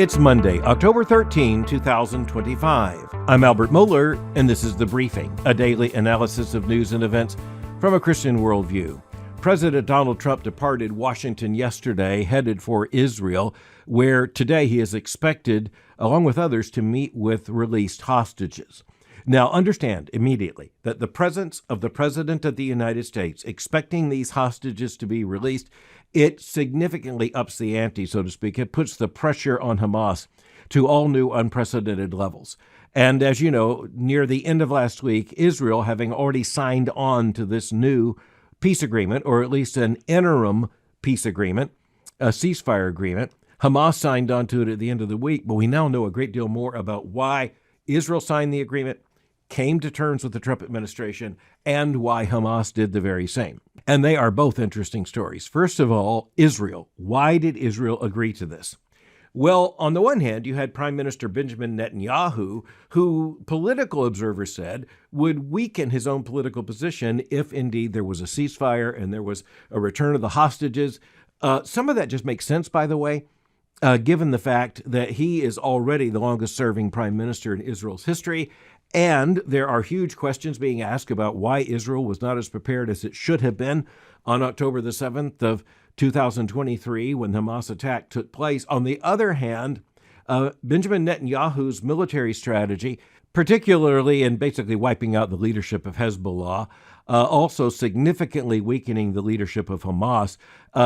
It's Monday, October 13, 2025. I'm Albert Mohler, and this is The Briefing, a daily analysis of news and events from a Christian worldview. President Donald Trump departed Washington yesterday, headed for Israel, where today he is expected, along with others, to meet with released hostages. Now, understand immediately that the presence of the President of the United States expecting these hostages to be released, it significantly ups the ante, so to speak. It puts the pressure on Hamas to all new unprecedented levels. And as you know, near the end of last week, Israel, having already signed on to this new peace agreement, or at least an interim peace agreement, a ceasefire agreement, Hamas signed on to it at the end of the week, but we now know a great deal more about why Israel signed the agreement, came to terms with the Trump administration, and why Hamas did the very same. And they are both interesting stories. First of all, Israel. Why did Israel agree to this? Well, on the one hand, you had Prime Minister Benjamin Netanyahu, who political observers said would weaken his own political position if indeed there was a ceasefire and there was a return of the hostages. Some of that just makes sense, by the way, given the fact that he is already the longest serving prime minister in Israel's history. And there are huge questions being asked about why Israel was not as prepared as it should have been on October the 7th of 2023 when the Hamas attack took place. On the other hand, Benjamin Netanyahu's military strategy, particularly in basically wiping out the leadership of Hezbollah, also significantly weakening the leadership of Hamas.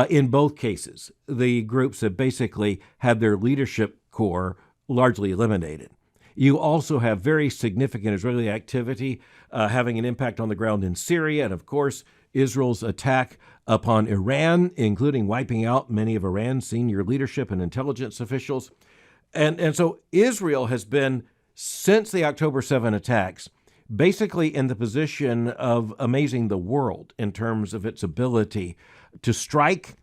In both cases, the groups have basically had their leadership core largely eliminated. You also have very significant Israeli activity having an impact on the ground in Syria. And of course, Israel's attack upon Iran, including wiping out many of Iran's senior leadership and intelligence officials. And so Israel has been, since the October 7 attacks, basically in the position of amazing the world in terms of its ability to strike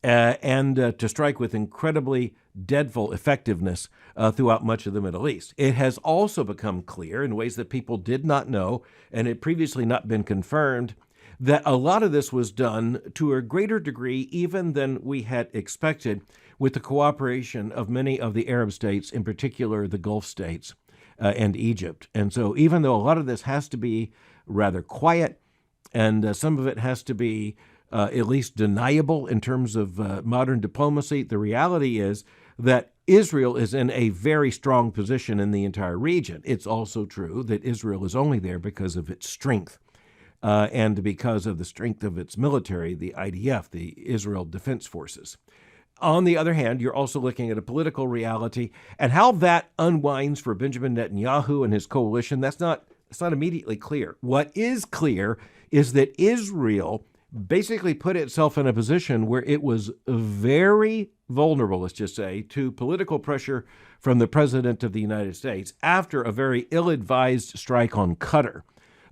and to strike with incredibly dreadful effectiveness throughout much of the Middle East. It has also become clear in ways that people did not know, and had previously not been confirmed, that a lot of this was done to a greater degree even than we had expected with the cooperation of many of the Arab states, in particular the Gulf states and Egypt. And so even though a lot of this has to be rather quiet and some of it has to be at least deniable in terms of modern diplomacy, the reality is that Israel is in a very strong position in the entire region. It's also true that Israel is only there because of its strength and because of the strength of its military, the IDF, the Israel Defense Forces. On the other hand, you're also looking at a political reality and how that unwinds for Benjamin Netanyahu and his coalition. It's not immediately clear. What is clear is that Israel basically put itself in a position where it was very vulnerable, let's just say, to political pressure from the President of the United States after a very ill-advised strike on Qatar,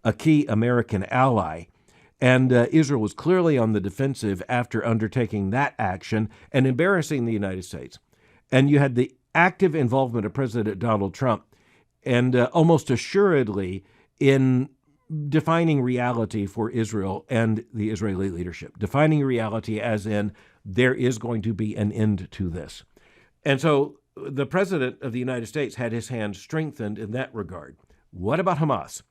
a key American ally. And Israel was clearly on the defensive after undertaking that action and embarrassing the United States. And you had the active involvement of President Donald Trump and almost assuredly in defining reality for Israel and the Israeli leadership, defining reality as in there is going to be an end to this. And so the President of the United States had his hand strengthened in that regard. What about Hamas?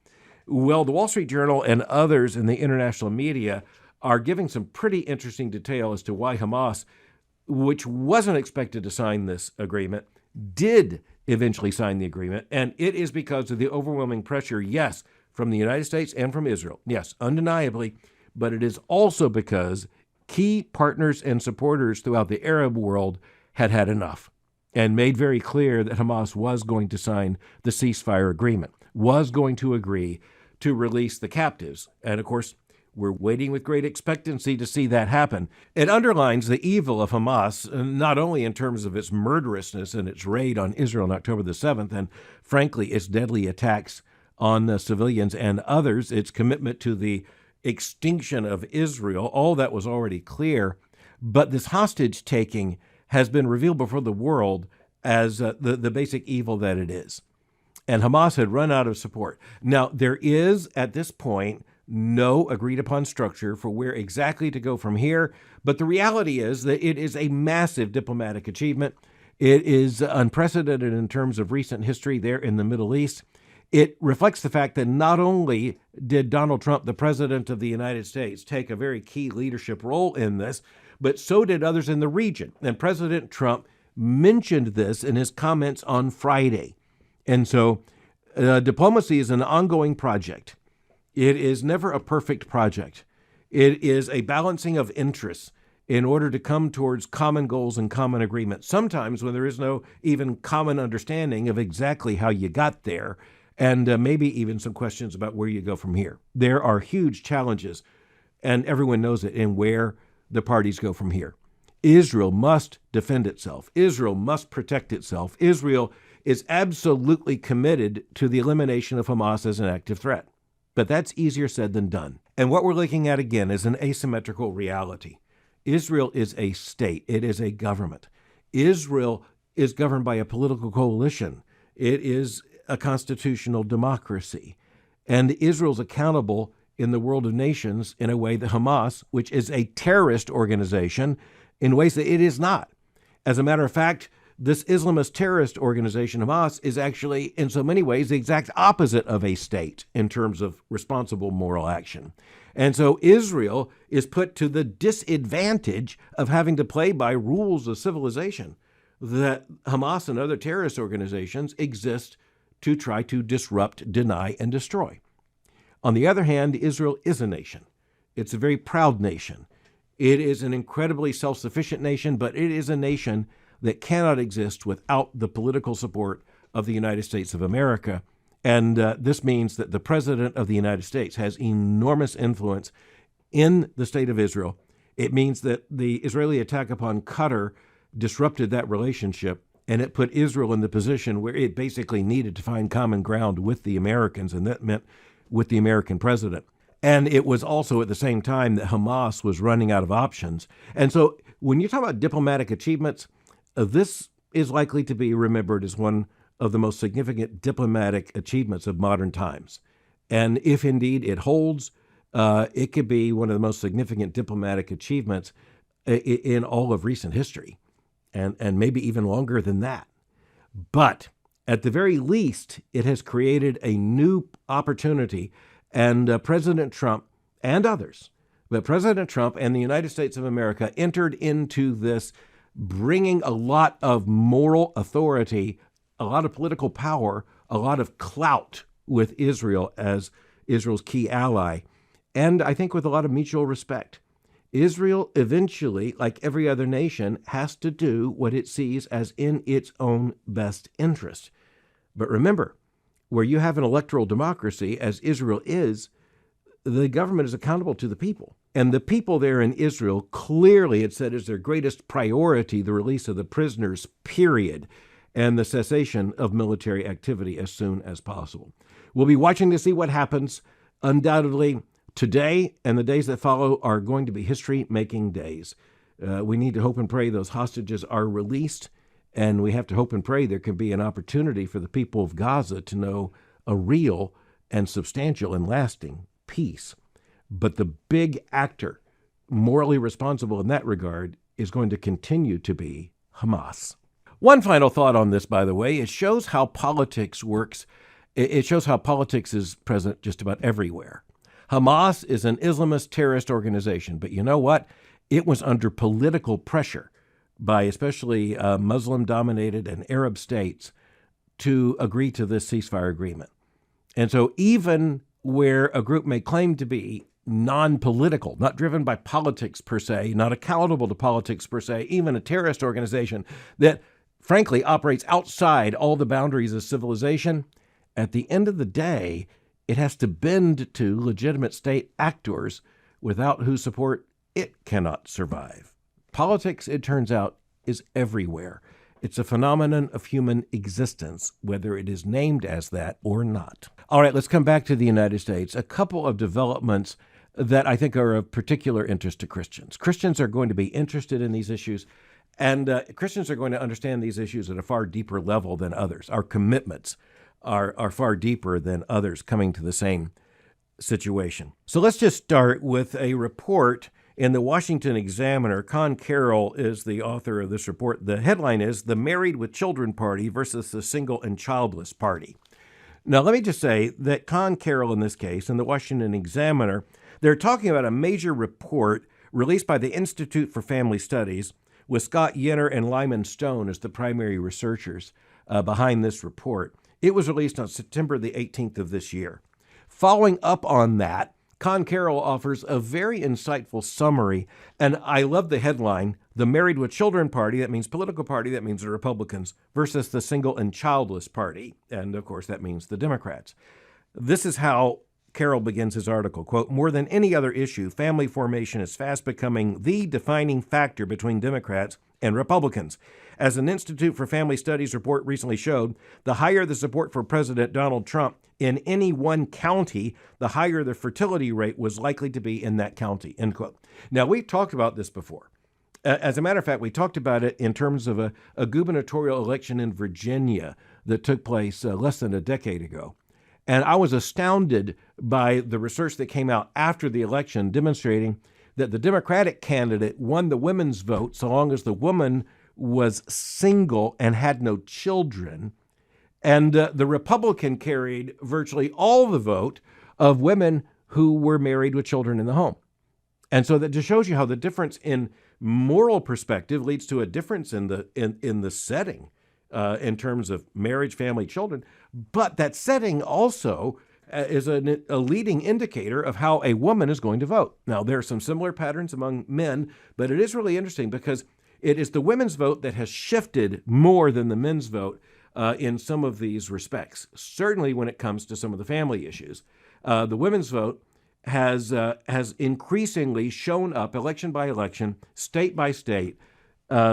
Well, the Wall Street Journal and others in the international media are giving some pretty interesting detail as to why Hamas, which wasn't expected to sign this agreement, did eventually sign the agreement. And it is because of the overwhelming pressure, yes, from the United States and from Israel. Yes, undeniably, but it is also because key partners and supporters throughout the Arab world had had enough and made very clear that Hamas was going to sign the ceasefire agreement, was going to agree to release the captives. And of course, we're waiting with great expectancy to see that happen. It underlines the evil of Hamas, not only in terms of its murderousness and its raid on Israel on October the 7th, and frankly, its deadly attacks on civilians and others, its commitment to the extinction of Israel, all that was already clear. But this hostage taking has been revealed before the world as the basic evil that it is. And Hamas had run out of support. Now, there is, at this point, no agreed upon structure for where exactly to go from here. But the reality is that it is a massive diplomatic achievement. It is unprecedented in terms of recent history there in the Middle East. It reflects the fact that not only did Donald Trump, the president of the United States, take a very key leadership role in this, but so did others in the region. And President Trump mentioned this in his comments on Friday. And so diplomacy is an ongoing project. It is never a perfect project. It is a balancing of interests in order to come towards common goals and common agreements. Sometimes when there is no even common understanding of exactly how you got there, and maybe even some questions about where you go from here. There are huge challenges, and everyone knows it, in where the parties go from here. Israel must defend itself. Israel must protect itself. Israel is absolutely committed to the elimination of Hamas as an active threat. But that's easier said than done. And what we're looking at, again, is an asymmetrical reality. Israel is a state. It is a government. Israel is governed by a political coalition. It is a constitutional democracy. And Israel's accountable in the world of nations in a way that Hamas, which is a terrorist organization, in ways that it is not. As a matter of fact, this Islamist terrorist organization, Hamas, is actually, in so many ways, the exact opposite of a state in terms of responsible moral action. And so Israel is put to the disadvantage of having to play by rules of civilization that Hamas and other terrorist organizations exist to try to disrupt, deny, and destroy. On the other hand, Israel is a nation. It's a very proud nation. It is an incredibly self-sufficient nation, but it is a nation that cannot exist without the political support of the United States of America. And this means that the President of the United States has enormous influence in the state of Israel. It means that the Israeli attack upon Qatar disrupted that relationship, and it put Israel in the position where it basically needed to find common ground with the Americans, and that meant with the American president. And it was also at the same time that Hamas was running out of options. And so when you talk about diplomatic achievements, this is likely to be remembered as one of the most significant diplomatic achievements of modern times. And if indeed it holds, it could be one of the most significant diplomatic achievements in all of recent history, and maybe even longer than that. But at the very least, it has created a new opportunity, and President Trump and others, but President Trump and the United States of America entered into this bringing a lot of moral authority, a lot of political power, a lot of clout with Israel as Israel's key ally, and I think with a lot of mutual respect. Israel eventually, like every other nation, has to do what it sees as in its own best interest. But remember, where you have an electoral democracy, as Israel is, the government is accountable to the people. And the people there in Israel clearly, it said, is their greatest priority, the release of the prisoners, period, and the cessation of military activity as soon as possible. We'll be watching to see what happens. Undoubtedly, today and the days that follow are going to be history-making days. We need to hope and pray those hostages are released, and we have to hope and pray there can be an opportunity for the people of Gaza to know a real and substantial and lasting peace. But the big actor, morally responsible in that regard, is going to continue to be Hamas. One final thought on this, by the way, it shows how politics works. It shows how politics is present just about everywhere. Hamas is an Islamist terrorist organization, but you know what? It was under political pressure by especially Muslim-dominated and Arab states to agree to this ceasefire agreement. And so even where a group may claim to be non-political, not driven by politics per se, not accountable to politics per se, even a terrorist organization that frankly operates outside all the boundaries of civilization, at the end of the day, it has to bend to legitimate state actors without whose support it cannot survive. Politics, it turns out, is everywhere. It's a phenomenon of human existence, whether it is named as that or not. All right, let's come back to the United States. A couple of developments that I think are of particular interest to Christians. Christians are going to be interested in these issues, and Christians are going to understand these issues at a far deeper level than others. Our commitments are far deeper than others coming to the same situation. So let's just start with a report In the Washington Examiner, Conn Carroll is the author of this report. The headline is "The Married with Children Party versus the Single-and-Childless Party." Now, let me just say that Conn Carroll, in this case, and the Washington Examiner, they're talking about a major report released by the Institute for Family Studies with Scott Yenner and Lyman Stone as the primary researchers behind this report. It was released on September the 18th of this year. Following up on that, Conn Carroll offers a very insightful summary, and I love the headline, "The Married with Children Party," that means political party, that means the Republicans, versus the Single-and-Childless Party, and of course that means the Democrats. This is how Carroll begins his article, quote, "More than any other issue, family formation is fast becoming the defining factor between Democrats and Republicans. As an Institute for Family Studies report recently showed, the higher the support for President Donald Trump in any one county, the higher the fertility rate was likely to be in that county," end quote. Now, we've talked about this before. As a matter of fact, we talked about it in terms of a gubernatorial election in Virginia that took place less than a decade ago. And I was astounded by the research that came out after the election demonstrating that the Democratic candidate won the women's vote so long as the woman was single and had no children. And the Republican carried virtually all the vote of women who were married with children in the home. And so that just shows you how the difference in moral perspective leads to a difference in the setting in terms of marriage, family, children. But that setting also is a leading indicator of how a woman is going to vote. Now, there are some similar patterns among men, but it is really interesting because it is the women's vote that has shifted more than the men's vote in some of these respects, certainly when it comes to some of the family issues. The women's vote has increasingly shown up election by election, state by state,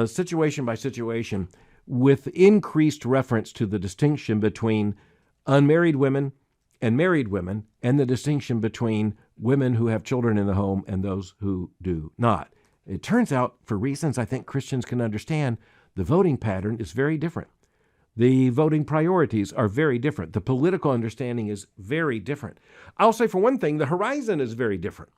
situation by situation, with increased reference to the distinction between unmarried women and married women, and the distinction between women who have children in the home and those who do not. It turns out, for reasons I think Christians can understand, the voting pattern is very different. The voting priorities are very different. The political understanding is very different. I'll say, for one thing, the horizon is very different.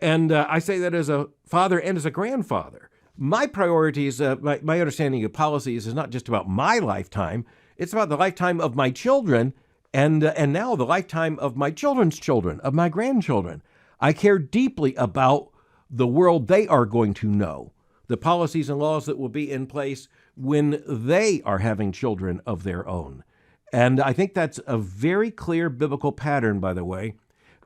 And I say that as a father and as a grandfather. My priorities, my understanding of policies is not just about my lifetime. It's about the lifetime of my children and now the lifetime of my children's children, of my grandchildren. I care deeply about the world they are going to know, the policies and laws that will be in place when they are having children of their own. And I think that's a very clear biblical pattern, by the way.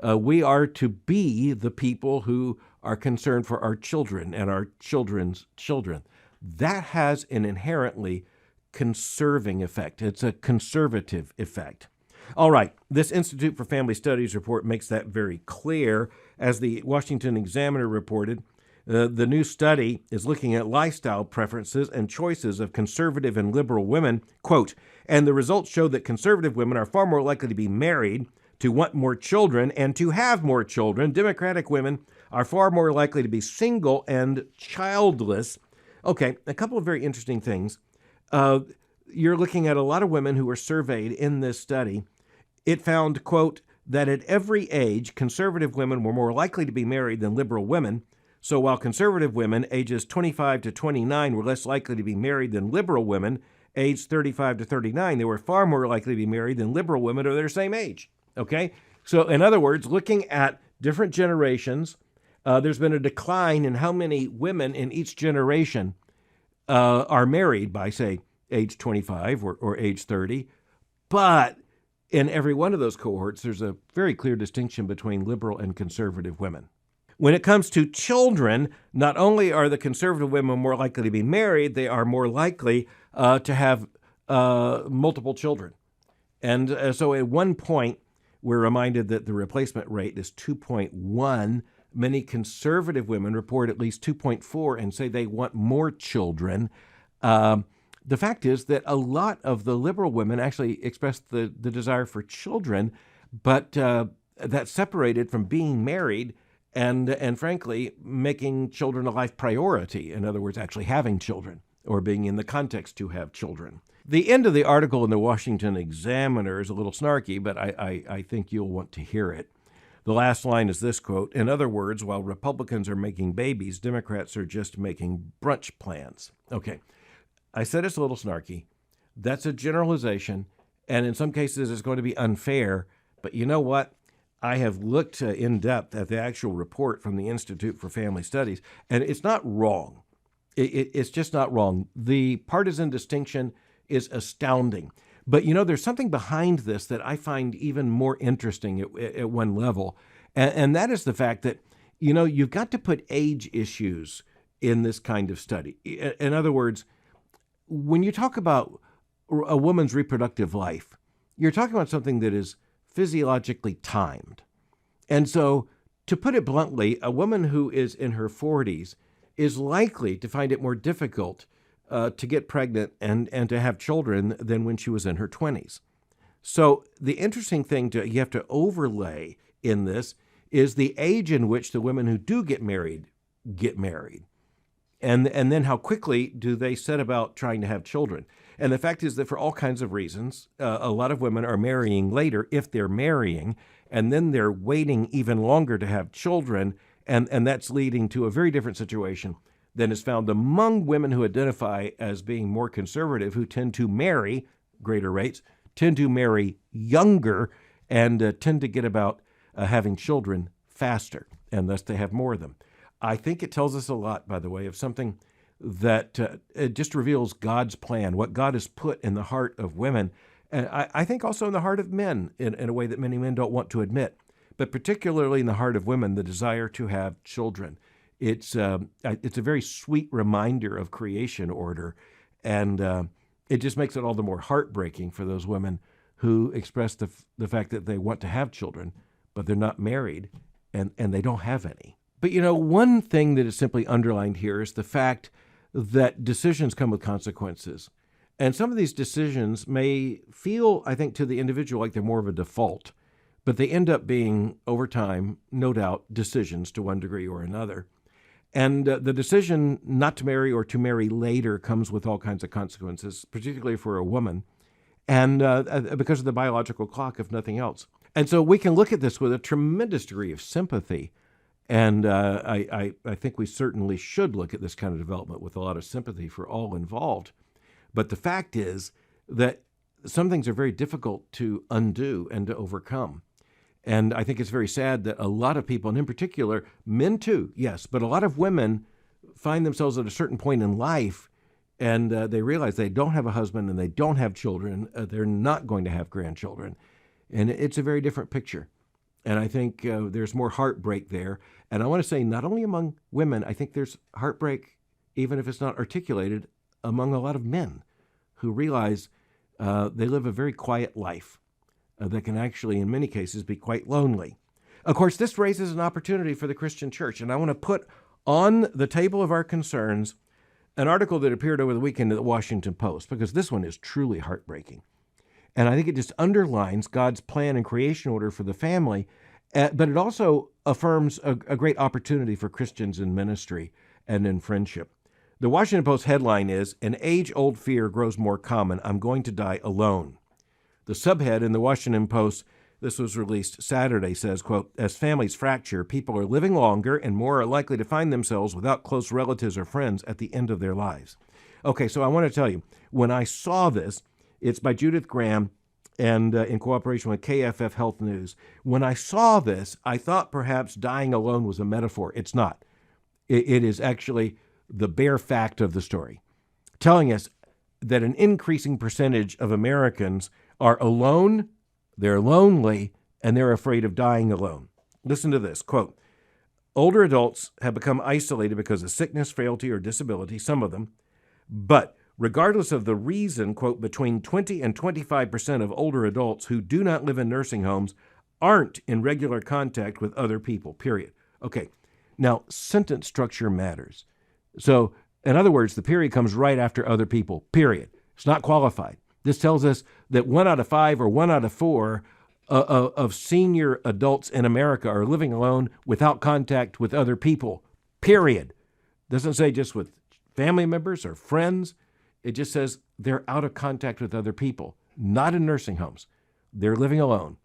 We are to be the people who are concerned for our children and our children's children. That has an inherently conserving effect. It's a conservative effect. All right, this Institute for Family Studies report makes that very clear. As the Washington Examiner reported, the new study is looking at lifestyle preferences and choices of conservative and liberal women, quote, "And the results show that conservative women are far more likely to be married, to want more children, and to have more children. Democratic women are far more likely to be single and childless." Okay, a couple of very interesting things. You're looking at a lot of women who were surveyed in this study. It found, quote, that at every age, conservative women were more likely to be married than liberal women. So while conservative women ages 25 to 29 were less likely to be married than liberal women, aged 35 to 39, they were far more likely to be married than liberal women of their same age. Okay? So in other words, looking at different generations, there's been a decline in how many women in each generation are married by, say, age 25 or age 30. But in every one of those cohorts, there's a very clear distinction between liberal and conservative women. When it comes to children, not only are the conservative women more likely to be married, they are more likely to have multiple children. And so at one point, we're reminded that the replacement rate is 2.1. Many conservative women report at least 2.4 and say they want more children. The fact is that a lot of the liberal women actually express the desire for children, but that's separated from being married and frankly, making children a life priority. In other words, actually having children or being in the context to have children. The end of the article in the Washington Examiner is a little snarky, but I think you'll want to hear it. The last line is this quote, "In other words, while Republicans are making babies, Democrats are just making brunch plans." Okay, I said it's a little snarky. That's a generalization, and in some cases it's going to be unfair. But you know what? I have looked in depth at the actual report from the Institute for Family Studies, and it's not wrong. It's just not wrong. The partisan distinction is astounding. But, there's something behind this that I find even more interesting at one level, and that is the fact that, you've got to put age issues in this kind of study. In other words, when you talk about a woman's reproductive life, you're talking about something that is physiologically timed. And so, to put it bluntly, a woman who is in her 40s is likely to find it more difficult to get pregnant and to have children than when she was in her 20s. So the interesting thing you have to overlay in this is the age in which the women who do get married. And then how quickly do they set about trying to have children? And the fact is that for all kinds of reasons, a lot of women are marrying later if they're marrying, and then they're waiting even longer to have children, and that's leading to a very different situation than is found among women who identify as being more conservative, who tend to marry greater rates, tend to marry younger, and tend to get about having children faster, and thus they have more of them. I think it tells us a lot, by the way, of something that it just reveals God's plan, what God has put in the heart of women, and I think also in the heart of men in a way that many men don't want to admit, but particularly in the heart of women, the desire to have children. It's a very sweet reminder of creation order, and it just makes it all the more heartbreaking for those women who express the fact that they want to have children, but they're not married, and they don't have any. But, one thing that is simply underlined here is the fact that decisions come with consequences. And some of these decisions may feel, I think, to the individual like they're more of a default, but they end up being, over time, no doubt, decisions to one degree or another. And the decision not to marry or to marry later comes with all kinds of consequences, particularly for a woman, and because of the biological clock, if nothing else. And so we can look at this with a tremendous degree of sympathy. And I think we certainly should look at this kind of development with a lot of sympathy for all involved. But the fact is that some things are very difficult to undo and to overcome. And I think it's very sad that a lot of people, and in particular, men too, yes, but a lot of women find themselves at a certain point in life and they realize they don't have a husband and they don't have children. They're not going to have grandchildren. And it's a very different picture. And I think there's more heartbreak there. And I want to say not only among women, I think there's heartbreak, even if it's not articulated, among a lot of men who realize they live a very quiet life that can actually, in many cases, be quite lonely. Of course, this raises an opportunity for the Christian church. And I want to put on the table of our concerns an article that appeared over the weekend in the Washington Post, because this one is truly heartbreaking. And I think it just underlines God's plan and creation order for the family, but it also affirms a great opportunity for Christians in ministry and in friendship. The Washington Post headline is, "An age-old fear grows more common. I'm going to die alone." The subhead in the Washington Post, this was released Saturday, says, quote, "As families fracture, people are living longer and more are likely to find themselves without close relatives or friends at the end of their lives." Okay, so I want to tell you, when I saw this, it's by Judith Graham and in cooperation with KFF Health News. When I saw this, I thought perhaps dying alone was a metaphor. It's not. It is actually the bare fact of the story, telling us that an increasing percentage of Americans are alone, they're lonely, and they're afraid of dying alone. Listen to this, quote, "Older adults have become isolated because of sickness, frailty, or disability, some of them, but regardless of the reason, quote, between 20 and 25% of older adults who do not live in nursing homes aren't in regular contact with other people, period." Okay, now sentence structure matters. So, in other words, the period comes right after other people, period. It's not qualified. This tells us that 1 out of 5 or 1 out of 4 of senior adults in America are living alone without contact with other people, period. Doesn't say just with family members or friends. It just says they're out of contact with other people, not in nursing homes. They're living alone,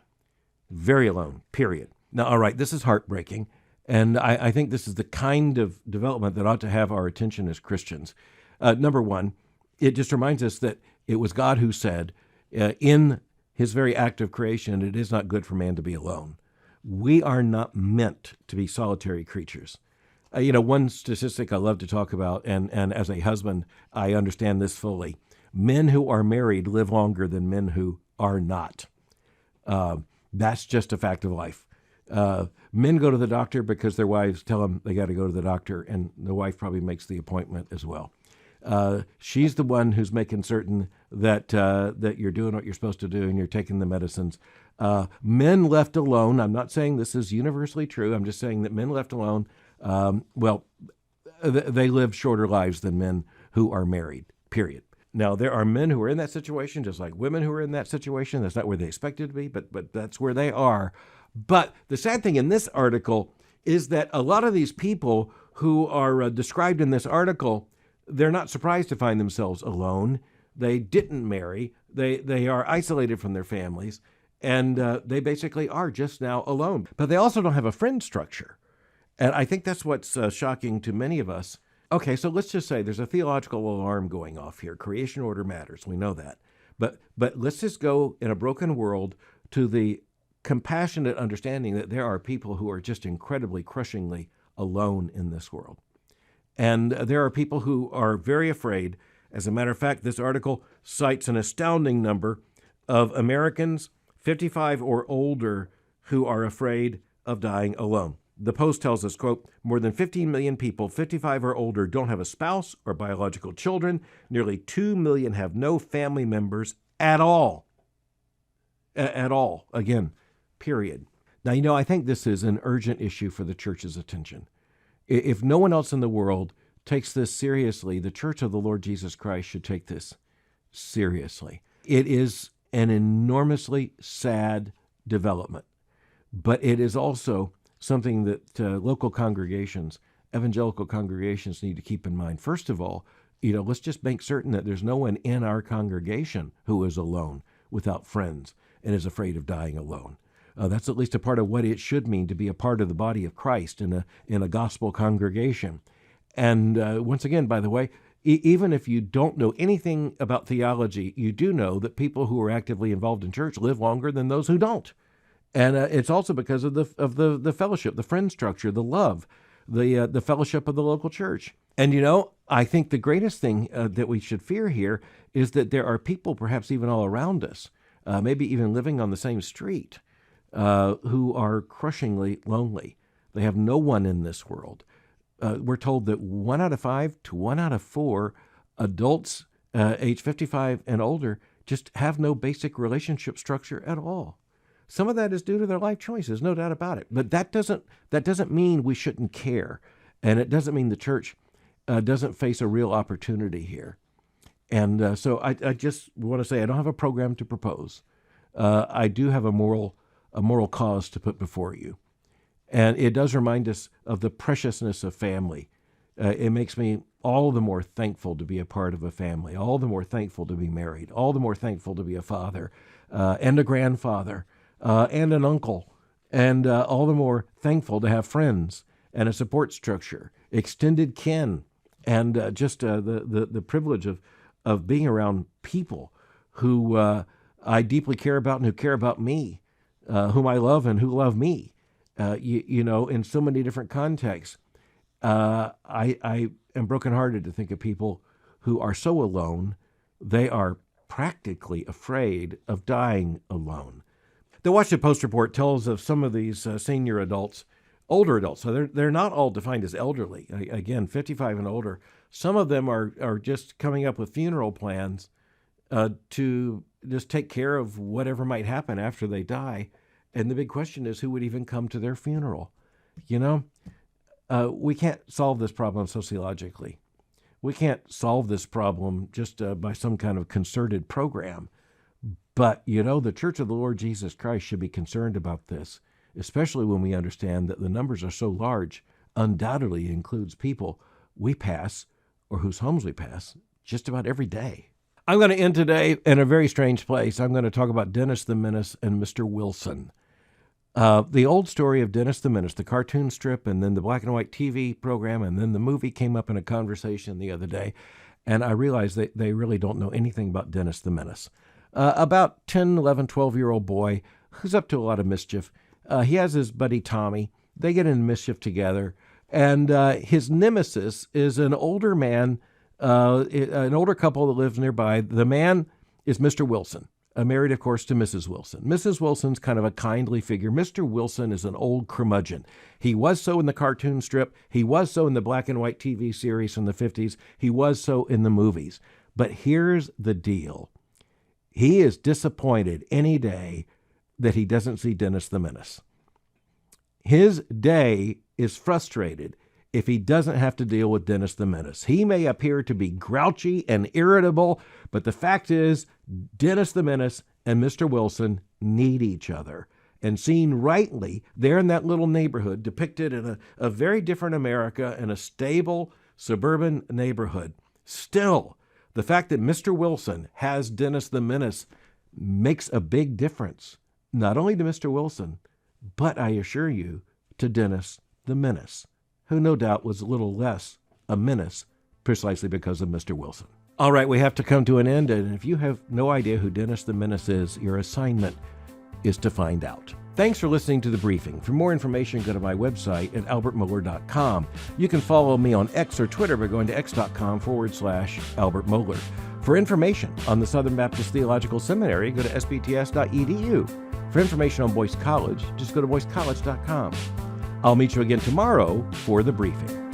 very alone, period. Now, all right, this is heartbreaking. And I think this is the kind of development that ought to have our attention as Christians. Number one, it just reminds us that it was God who said, in his very act of creation, it is not good for man to be alone. We are not meant to be solitary creatures. One statistic I love to talk about, and as a husband, I understand this fully. Men who are married live longer than men who are not. That's just a fact of life. Men go to the doctor because their wives tell them they got to go to the doctor, and the wife probably makes the appointment as well. She's the one who's making certain that you're doing what you're supposed to do and you're taking the medicines. Men left alone, I'm not saying this is universally true, I'm just saying that men left alone, they live shorter lives than men who are married, period. Now, there are men who are in that situation, just like women who are in that situation. That's not where they expected to be, but that's where they are. But the sad thing in this article is that a lot of these people who are described in this article, they're not surprised to find themselves alone. They didn't marry. They are isolated from their families, and they basically are just now alone. But they also don't have a friend structure. And I think that's what's shocking to many of us. Okay, so let's just say there's a theological alarm going off here. Creation order matters. We know that. But let's just go in a broken world to the compassionate understanding that there are people who are just incredibly, crushingly alone in this world. And there are people who are very afraid. As a matter of fact, this article cites an astounding number of Americans 55 or older who are afraid of dying alone. The Post tells us, quote, more than 15 million people 55 or older don't have a spouse or biological children. Nearly 2 million have no family members at all. At all. Again, period. Now, I think this is an urgent issue for the church's attention. If no one else in the world takes this seriously, the Church of the Lord Jesus Christ should take this seriously. It is an enormously sad development, but it is also something that local congregations, evangelical congregations, need to keep in mind. First of all, let's just make certain that there's no one in our congregation who is alone, without friends, and is afraid of dying alone. That's at least a part of what it should mean to be a part of the body of Christ in a gospel congregation. And once again, by the way, even if you don't know anything about theology, you do know that people who are actively involved in church live longer than those who don't. And it's also because of the fellowship, the friend structure, the love, the fellowship of the local church. And, I think the greatest thing that we should fear here is that there are people, perhaps even all around us, maybe even living on the same street, who are crushingly lonely. They have no one in this world. We're told that 1 out of 5 to 1 out of 4 adults age 55 and older just have no basic relationship structure at all. Some of that is due to their life choices, no doubt about it. But that doesn't mean we shouldn't care, and it doesn't mean the church doesn't face a real opportunity here. And so I just want to say I don't have a program to propose. I do have a moral cause to put before you. And it does remind us of the preciousness of family. It makes me all the more thankful to be a part of a family, all the more thankful to be married, all the more thankful to be a father and a grandfather and an uncle, and all the more thankful to have friends and a support structure, extended kin, and just the privilege of being around people who I deeply care about and who care about me, whom I love and who love me, in so many different contexts. I am brokenhearted to think of people who are so alone, they are practically afraid of dying alone. The Washington Post report tells of some of these senior adults, older adults, so they're not all defined as elderly. Again, 55 and older. Some of them are just coming up with funeral plans to just take care of whatever might happen after they die. And the big question is, who would even come to their funeral? We can't solve this problem sociologically. We can't solve this problem just by some kind of concerted program. But, the Church of the Lord Jesus Christ should be concerned about this, especially when we understand that the numbers are so large, undoubtedly includes people we pass or whose homes we pass just about every day. I'm going to end today in a very strange place. I'm going to talk about Dennis the Menace and Mr. Wilson. The old story of Dennis the Menace, the cartoon strip, and then the black and white TV program, and then the movie came up in a conversation the other day, and I realized they really don't know anything about Dennis the Menace. About 10, 11, 12-year-old boy who's up to a lot of mischief. He has his buddy Tommy. They get into mischief together, and his nemesis is an older man, an older couple that lives nearby. The man is Mr. Wilson. Married, of course, to Mrs. Wilson. Mrs. Wilson's kind of a kindly figure. Mr. Wilson is an old curmudgeon. He was so in the cartoon strip. He was so in the black and white TV series from the 50s. He was so in the movies. But here's the deal. He is disappointed any day that he doesn't see Dennis the Menace. His day is frustrated if he doesn't have to deal with Dennis the Menace. He may appear to be grouchy and irritable, but the fact is Dennis the Menace and Mr. Wilson need each other. And seen rightly, there in that little neighborhood, depicted in a very different America, in a stable suburban neighborhood. Still, the fact that Mr. Wilson has Dennis the Menace makes a big difference, not only to Mr. Wilson, but I assure you, to Dennis the Menace, who no doubt was a little less a menace precisely because of Mr. Wilson. All right, we have to come to an end, and if you have no idea who Dennis the Menace is, your assignment is to find out. Thanks for listening to The Briefing. For more information, go to my website at albertmohler.com. You can follow me on X or Twitter by going to x.com/Albert Mohler. For information on the Southern Baptist Theological Seminary, go to sbts.edu. For information on Boyce College, just go to boycecollege.com. I'll meet you again tomorrow for The Briefing.